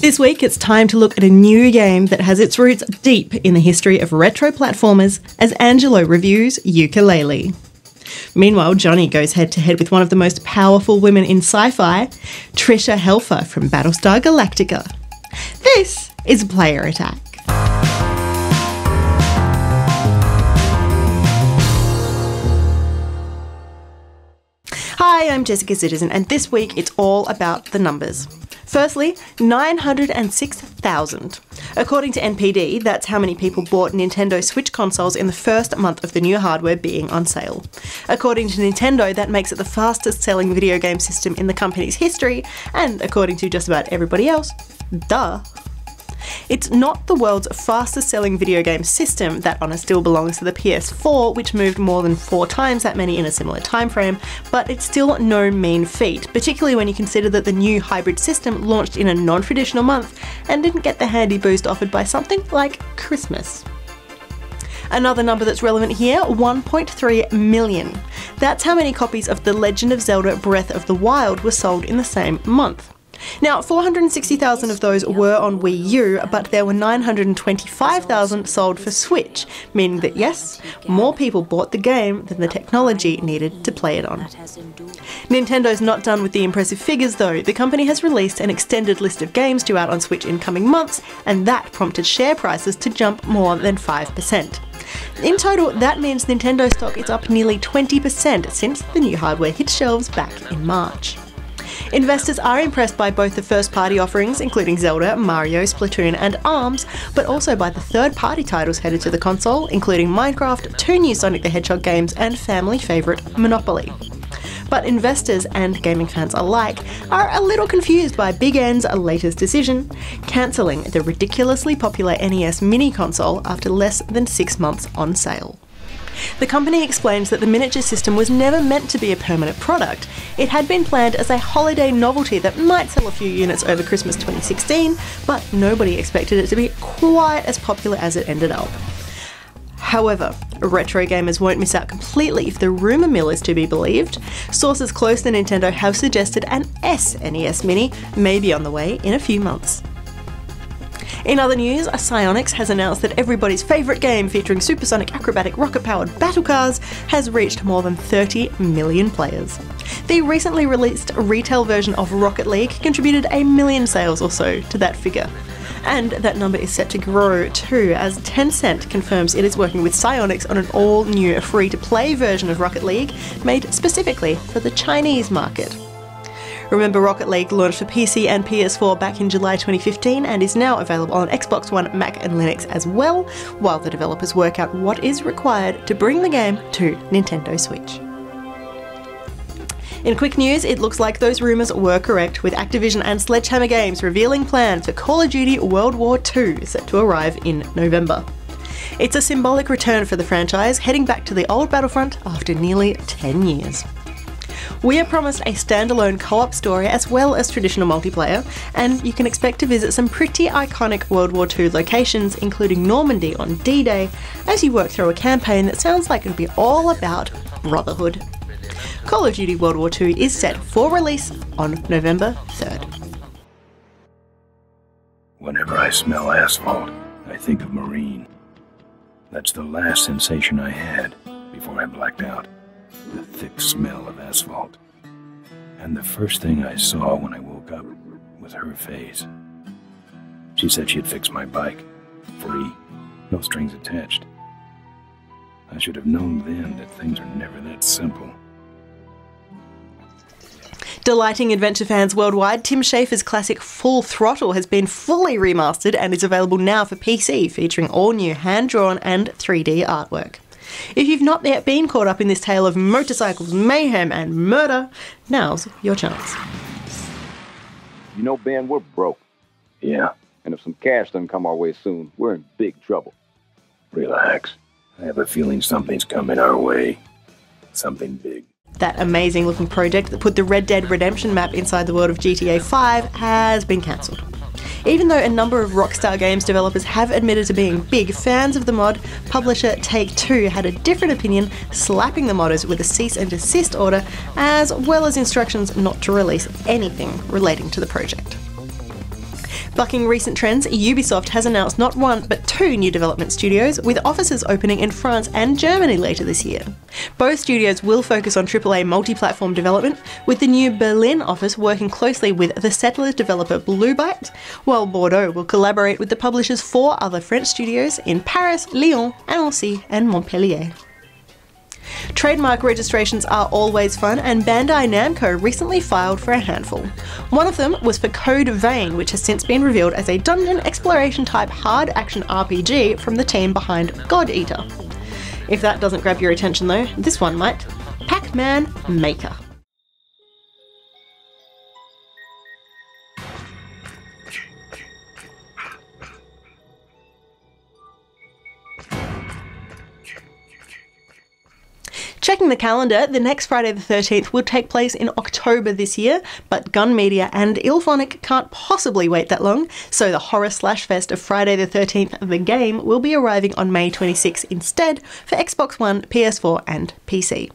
This week, it's time to look at a new game that has its roots deep in the history of retro platformers as Angelo reviews Yooka-Laylee. Meanwhile, Jonny goes head-to-head with one of the most powerful women in sci-fi, Tricia Helfer from Battlestar Galactica. This is Player Attack. Hi, I'm Jessica Citizen, and this week it's all about the numbers. Firstly, 906,000. According to NPD, that's how many people bought Nintendo Switch consoles in the first month of the new hardware being on sale. According to Nintendo, that makes it the fastest selling video game system in the company's history, and according to just about everybody else, duh. It's not the world's fastest selling video game system. That honour still belongs to the PS4, which moved more than 4 times that many in a similar time frame, but it's still no mean feat, particularly when you consider that the new hybrid system launched in a non-traditional month and didn't get the handy boost offered by something like Christmas. Another number that's relevant here, 1.3 million. That's how many copies of The Legend of Zelda Breath of the Wild were sold in the same month. Now, 460,000 of those were on Wii U, but there were 925,000 sold for Switch, meaning that yes, more people bought the game than the technology needed to play it on. Nintendo's not done with the impressive figures though. The company has released an extended list of games due out on Switch in coming months, and that prompted share prices to jump more than 5%. In total, that means Nintendo stock is up nearly 20% since the new hardware hit shelves back in March. Investors are impressed by both the first-party offerings, including Zelda, Mario, Splatoon and ARMS, but also by the third-party titles headed to the console, including Minecraft, 2 new Sonic the Hedgehog games and family favourite Monopoly. But investors and gaming fans alike are a little confused by Big N's latest decision, cancelling the ridiculously popular NES mini console after less than 6 months on sale. The company explains that the miniature system was never meant to be a permanent product. It had been planned as a holiday novelty that might sell a few units over Christmas 2016, but nobody expected it to be quite as popular as it ended up. However, retro gamers won't miss out completely if the rumour mill is to be believed. Sources close to Nintendo have suggested an SNES Mini may be on the way in a few months. In other news, Psyonix has announced that everybody's favourite game featuring supersonic acrobatic rocket-powered battle cars has reached more than 30 million players. The recently released retail version of Rocket League contributed 1 million sales or so to that figure. And that number is set to grow too, as Tencent confirms it is working with Psyonix on an all-new free-to-play version of Rocket League made specifically for the Chinese market. Remember, Rocket League launched for PC and PS4 back in July 2015 and is now available on Xbox One, Mac and Linux as well, while the developers work out what is required to bring the game to Nintendo Switch. In quick news, it looks like those rumours were correct, with Activision and Sledgehammer Games revealing plans for Call of Duty World War II set to arrive in November. It's a symbolic return for the franchise, heading back to the old Battlefront after nearly 10 years. We are promised a standalone co-op story as well as traditional multiplayer, and you can expect to visit some pretty iconic World War II locations, including Normandy on D-Day, as you work through a campaign that sounds like it'll be all about brotherhood. Call of Duty World War II is set for release on November 3rd. Whenever I smell asphalt, I think of Marine. That's the last sensation I had before I blacked out. The thick smell of asphalt. And the first thing I saw when I woke up was her face. She said she'd fix my bike. Free. No strings attached. I should have known then that things are never that simple. Delighting adventure fans worldwide, Tim Schafer's classic Full Throttle has been fully remastered and is available now for PC, featuring all new hand-drawn and 3D artwork. If you've not yet been caught up in this tale of motorcycles, mayhem and murder, now's your chance. You know, Ben, we're broke. Yeah? And if some cash doesn't come our way soon, we're in big trouble. Relax. I have a feeling something's coming our way. Something big. That amazing looking project that put the Red Dead Redemption map inside the world of GTA 5 has been cancelled. Even though a number of Rockstar Games developers have admitted to being big fans of the mod, publisher Take-Two had a different opinion, slapping the modders with a cease and desist order, as well as instructions not to release anything relating to the project. Bucking recent trends, Ubisoft has announced not one but 2 new development studios, with offices opening in France and Germany later this year. Both studios will focus on AAA multi-platform development, with the new Berlin office working closely with the Settlers developer Blue Byte, while Bordeaux will collaborate with the publisher's 4 other French studios in Paris, Lyon, Annecy and Montpellier. Trademark registrations are always fun, and Bandai Namco recently filed for a handful. One of them was for Code Vein, which has since been revealed as a dungeon exploration type hard action RPG from the team behind God Eater. If that doesn't grab your attention though, this one might. Pac-Man Maker. Checking the calendar, the next Friday the 13th will take place in October this year, but Gun Media and Illphonic can't possibly wait that long, so the horror/fest of Friday the 13th, the game, will be arriving on May 26 instead for Xbox One, PS4 and PC.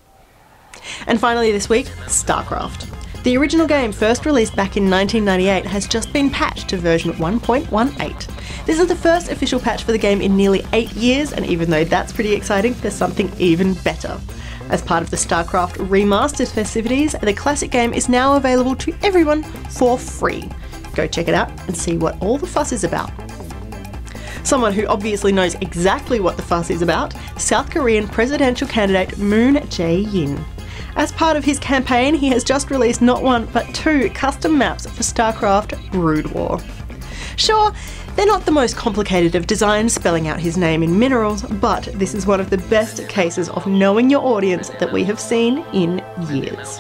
And finally this week, StarCraft. The original game, first released back in 1998, has just been patched to version 1.18. This is the first official patch for the game in nearly 8 years, and even though that's pretty exciting, there's something even better. As part of the StarCraft Remastered festivities, the classic game is now available to everyone for free. Go check it out and see what all the fuss is about. Someone who obviously knows exactly what the fuss is about, South Korean presidential candidate Moon Jae-in. As part of his campaign, he has just released not one but 2 custom maps for StarCraft Brood War. Sure, they're not the most complicated of designs, spelling out his name in minerals, but this is one of the best cases of knowing your audience that we have seen in years.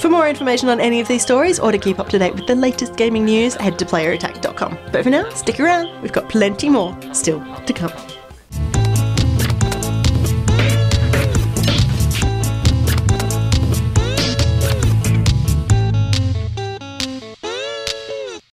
For more information on any of these stories, or to keep up to date with the latest gaming news, head to playerattack.com. But for now, stick around, we've got plenty more still to come.